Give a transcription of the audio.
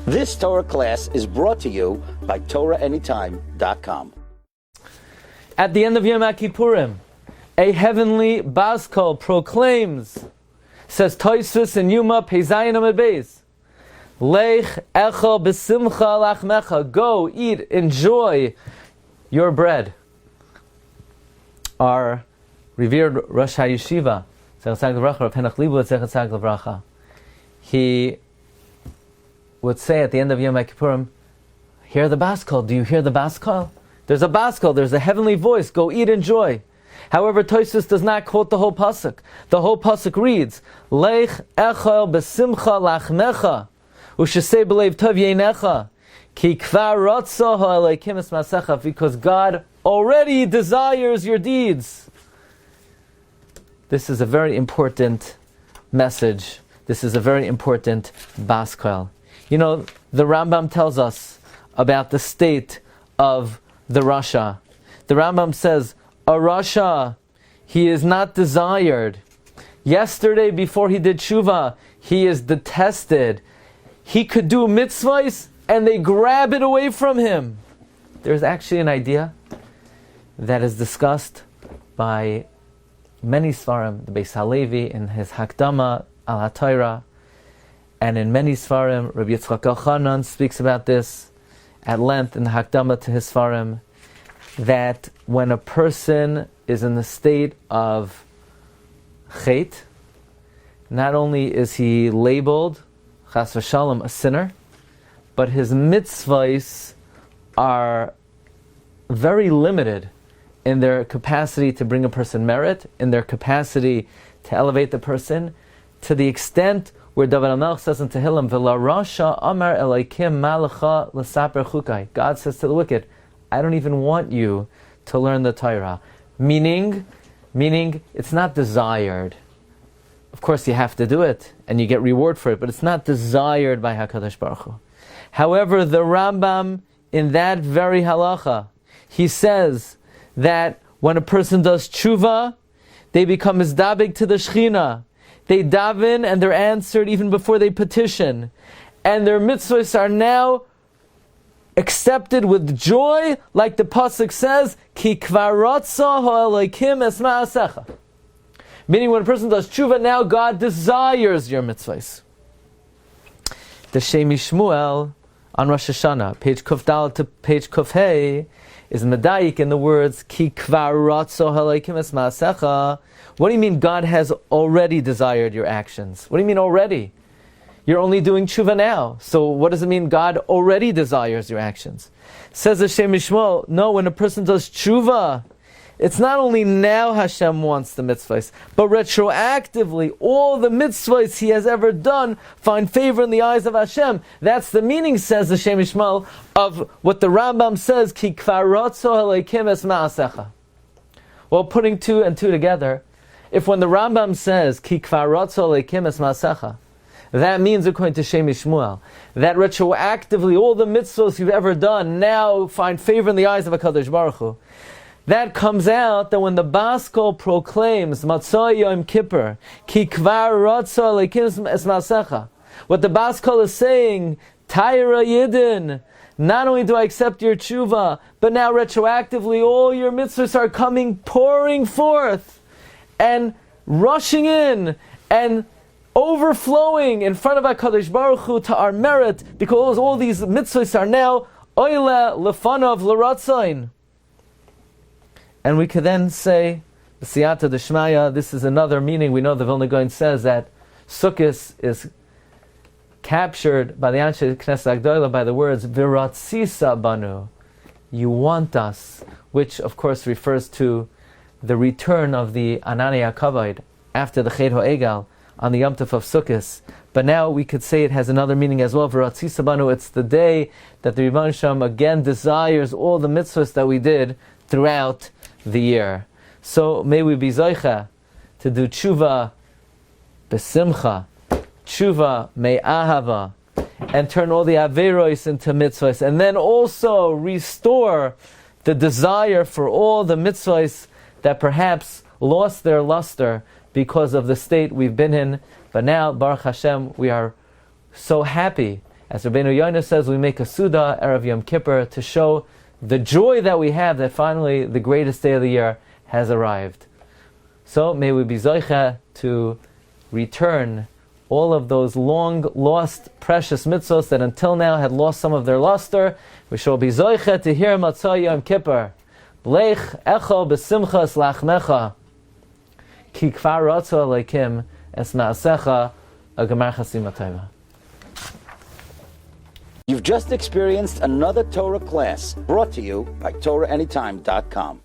This Torah class is brought to you by TorahAnytime.com. At the end of Yom Kippurim, a heavenly baskol proclaims, says Tosfos in Yuma Peizayin Amud Beis, Lech echel b'simcha lachmecha, go, eat, enjoy your bread. Our revered Rosh HaYeshiva, he would say at the end of Yom Kippurim, hear the baskol. Do you hear the baskol? There's a baskol, there's a heavenly voice, go eat, enjoy. However, Tosfos does not quote the whole pasuk. The whole pasuk reads, Lech echel b'simcha lachmecha, u'shesei b'leiv tov yeinecha, ki kvar rotzo ha'elokim es masecha, because God already desires your deeds. This is a very important message. This is a very important baskol. You know, the Rambam tells us about the state of the Rasha. The Rambam says, a Rasha, he is not desired. Yesterday, before he did tshuva, he is detested. He could do mitzvahs, and they grab it away from him. There's actually an idea that is discussed by many Sfarim, the Beis Halevi in his Hakdama al HaTorah, and in many Sfarim, Rabbi Yitzchak Elchanan speaks about this at length in the Hakdama to his Sfarim, that when a person is in the state of chet, not only is he labeled, chas v'shalom, a sinner, but his mitzvahs are very limited in their capacity to bring a person merit, in their capacity to elevate the person, to the extent where David HaMelech says in Tehillim, V'la Rasha Amar Elokim Malacha L'saper Chukai. God says to the wicked, I don't even want you to learn the Torah. Meaning, it's not desired. Of course, you have to do it, and you get reward for it, but it's not desired by HaKadosh Baruch Hu. However, the Rambam, in that very halacha, he says that when a person does tshuva, they become mizdabig to the Shechina. They daven and they're answered even before they petition. And their mitzvahs are now accepted with joy, like the pasuk says, Ki kvar rotza ha'elokim es ma'asecha. Meaning when a person does tshuva, now God desires your mitzvahs. The Shemi Shmuel on Rosh Hashanah, page Kuf Dal to page Kuf Hey, is medayik in the words Ki kvar rotzo ha'elokim es ma'asecha. What do you mean God has already desired your actions? What do you mean already? You're only doing tshuva now. So what does it mean God already desires your actions? Says Hashem Mishmol, no, when a person does tshuva, it's not only now Hashem wants the mitzvahs, but retroactively, all the mitzvahs he has ever done find favor in the eyes of Hashem. That's the meaning, says Hashem Mishmol, of what the Rambam says, Ki kvar rotzo ha'elokim es ma'asecha. Well, putting two and two together, if when the Rambam says, Ki kvar rotzo ha'elokim es ma'asecha, that means, according to Shemi Shmuel, that retroactively all the mitzvahs you've ever done now find favor in the eyes of HaKadosh Baruch Hu. That comes out that when the baskol proclaims Matzah Yom Kippur, Ki kvar rotzo ha'elokim es ma'asecha, what the baskol is saying, Taira Yidin, not only do I accept your tshuva, but now retroactively all your mitzvahs are coming, pouring forth, and rushing in, and overflowing in front of HaKadosh Baruch Hu to our merit, because all these mitzvahs are now oile lefanav l'ratzain. And we could then say, Siyata Deshmaya, this is another meaning. We know the Vilna Gaon says that Sukkot is captured by the Anshe Knesset Agdola by the words Viratzisa Banu, you want us, which of course refers to the return of the Anani HaKavod after the Ched HaEgal on the Yom Tov of Sukkot. But now we could say it has another meaning as well. V'ratzisa banu, it's the day that the Rebbeinu Shalom again desires all the mitzvahs that we did throughout the year. So may we be zoicha to do tshuva besimcha, tshuva me'ahava, and turn all the averos into mitzvahs, and then also restore the desire for all the mitzvahs that perhaps lost their luster because of the state we've been in. But now, Baruch Hashem, we are so happy As Rabbeinu Yonah says, we make a Suda, Erev Yom Kippur, to show the joy that we have that finally the greatest day of the year has arrived. So may we be Zoicha to return all of those long lost precious mitzvos that until now had lost some of their luster. We shall be Zoicha to hear Matzah Yom Kippur. Lech echo besimchas lachmecha ki kfar ratzo alekim es naasecha a gemar chasima taiva. You've just experienced another Torah class brought to you by TorahAnytime.com.